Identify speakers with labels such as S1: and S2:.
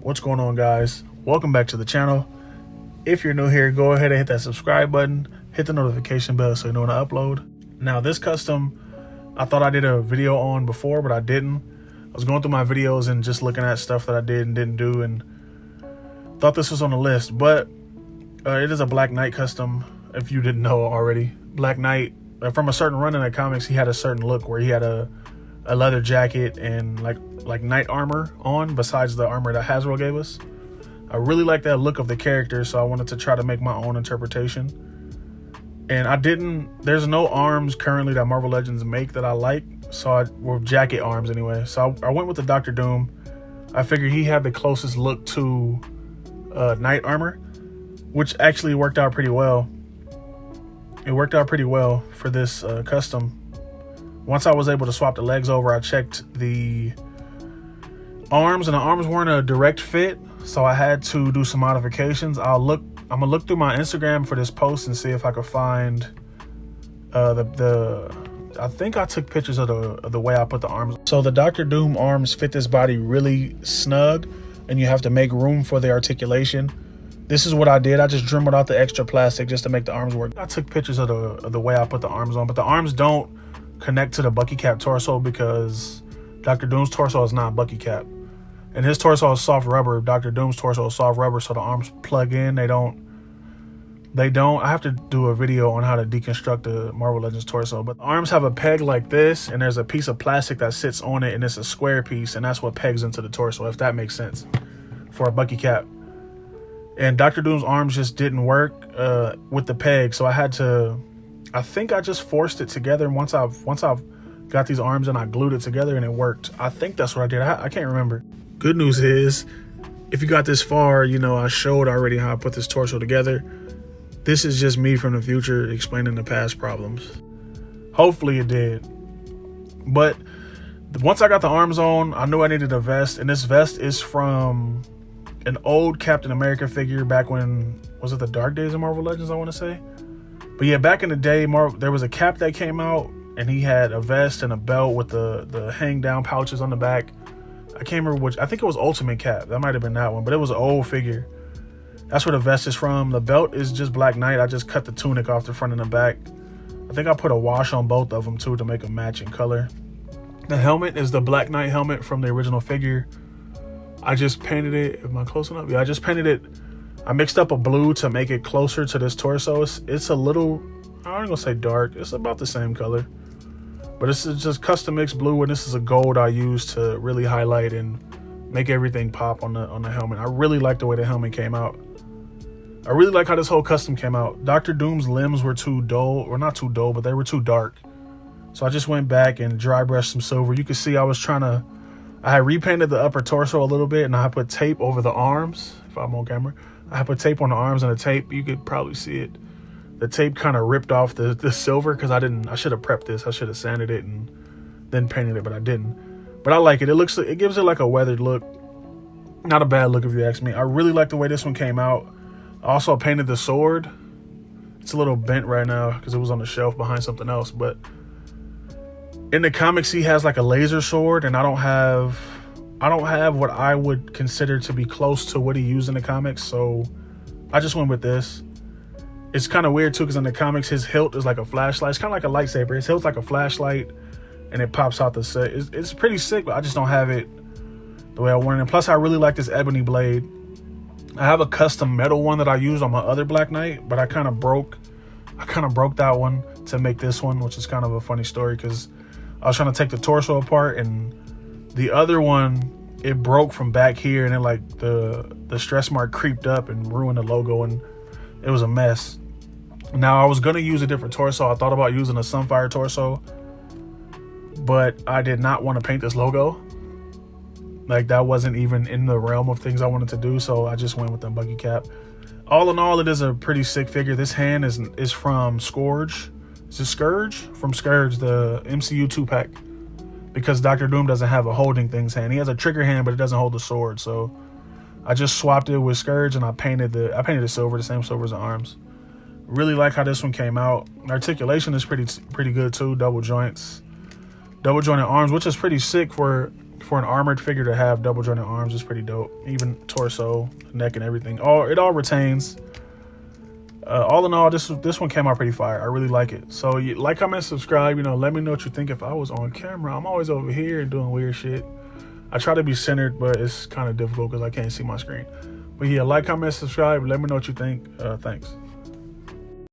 S1: What's going on, guys? Welcome back to the channel. If you're new here, go ahead and hit that subscribe button, hit the notification bell so you know when I upload. Now, this custom I thought I did a video on before, but I didn't. I was going through my videos and just looking at stuff that I did and didn't do, and thought this was on the list. But it is a Black Knight custom, if you didn't know already. Black Knight, from a certain run in the comics, he had a certain look where he had a leather jacket and like knight armor on, besides the armor that Hasbro gave us. I really like that look of the character, so I wanted to try to make my own interpretation. And there's no arms currently that Marvel Legends make that I like, or jacket arms anyway. So I went with the Dr. Doom. I figured he had the closest look to knight armor, which actually worked out pretty well. It worked out pretty well for this custom. Once I was able to swap the legs over, I checked the arms, and the arms weren't a direct fit, so I had to do some modifications. I'm gonna look through my Instagram for this post and see if I could find I think I took pictures of the way I put the arms. So the Dr. Doom arms fit this body really snug, and you have to make room for the articulation. This is what I did. I just dremeled out the extra plastic just to make the arms work. I took pictures of the way I put the arms on, but the arms don't connect to the Bucky Cap torso because Dr. Doom's torso is not Bucky Cap. And his torso is soft rubber. Dr. Doom's torso is soft rubber, so the arms plug in. They don't. I have to do a video on how to deconstruct the Marvel Legends torso. But the arms have a peg like this, and there's a piece of plastic that sits on it, and it's a square piece, and that's what pegs into the torso, if that makes sense, for a Bucky Cap. And Dr. Doom's arms just didn't work with the peg, so I think I just forced it together. And once I've got these arms and I glued it together and it worked. I think that's what I did. I can't remember. Good news is, if you got this far, you know I showed already how I put this torso together. This is just me from the future explaining the past problems. Hopefully it did. But once I got the arms on, I knew I needed a vest, and this vest is from an old Captain America figure back when, was it the dark days of Marvel Legends, I want to say? But yeah, back in the day, there was a cap that came out, and he had a vest and a belt with the hang down pouches on the back. I can't remember which. I think it was Ultimate Cap. That might have been that one, but it was an old figure. That's where the vest is from. The belt is just Black Knight. I just cut the tunic off the front and the back. I think I put a wash on both of them too to make them match in color. The helmet is the Black Knight helmet from the original figure. I just painted it. Am I close enough? Yeah, I just painted it. I mixed up a blue to make it closer to this torso. It's a little, I'm gonna say dark. It's about the same color, but this is just custom mixed blue, and this is a gold I used to really highlight and make everything pop on the helmet. I really like the way the helmet came out. I really like how this whole custom came out. Dr. Doom's limbs were too dull, or not too dull, but they were too dark. So I just went back and dry brushed some silver. You can see I had repainted the upper torso a little bit, and I put tape over the arms. If I'm on camera, I put tape on the arms, and the tape, you could probably see it. The tape kind of ripped off the silver because I should have prepped this. I should have sanded it and then painted it, but I didn't. But I like it. It gives it like a weathered look. Not a bad look if you ask me. I really like the way this one came out. I also painted the sword. It's a little bent right now because it was on the shelf behind something else. But in the comics, he has like a laser sword, and I don't have what I would consider to be close to what he used in the comics, so I just went with this. It's kind of weird too, because in the comics, his hilt is like a flashlight. It's kind of like a lightsaber. His hilt's like a flashlight, and it pops out the set. It's pretty sick, but I just don't have it the way I wanted it. And plus, I really like this ebony blade. I have a custom metal one that I used on my other Black Knight, but I kind of broke that one to make this one, which is kind of a funny story because I was trying to take the torso apart, and the other one, it broke from back here, and then like the stress mark creeped up and ruined the logo, and it was a mess. Now I was gonna use a different torso. I thought about using a Sunfire torso, but I did not want to paint this logo. Like, that wasn't even in the realm of things I wanted to do, so I just went with the Bucky Cap. All in all, it is a pretty sick figure. This hand is from Scourge. Is it Scourge? From Scourge, the MCU 2-pack. Because Dr. Doom doesn't have a holding things hand. He has a trigger hand, but it doesn't hold the sword. So I just swapped it with Scourge, and I painted the silver, the same silver as the arms. Really like how this one came out. Articulation is pretty good too. Double jointed arms, which is pretty sick for for an armored figure to have double jointed arms is pretty dope. Even torso, neck, and everything. It all retains. All in all, this one came out pretty fire. I really like it. So like, comment, subscribe. Let me know what you think. If I was on camera, I'm always over here doing weird shit. I try to be centered, but it's kind of difficult because I can't see my screen. But yeah, like, comment, subscribe. Let me know what you think. Thanks.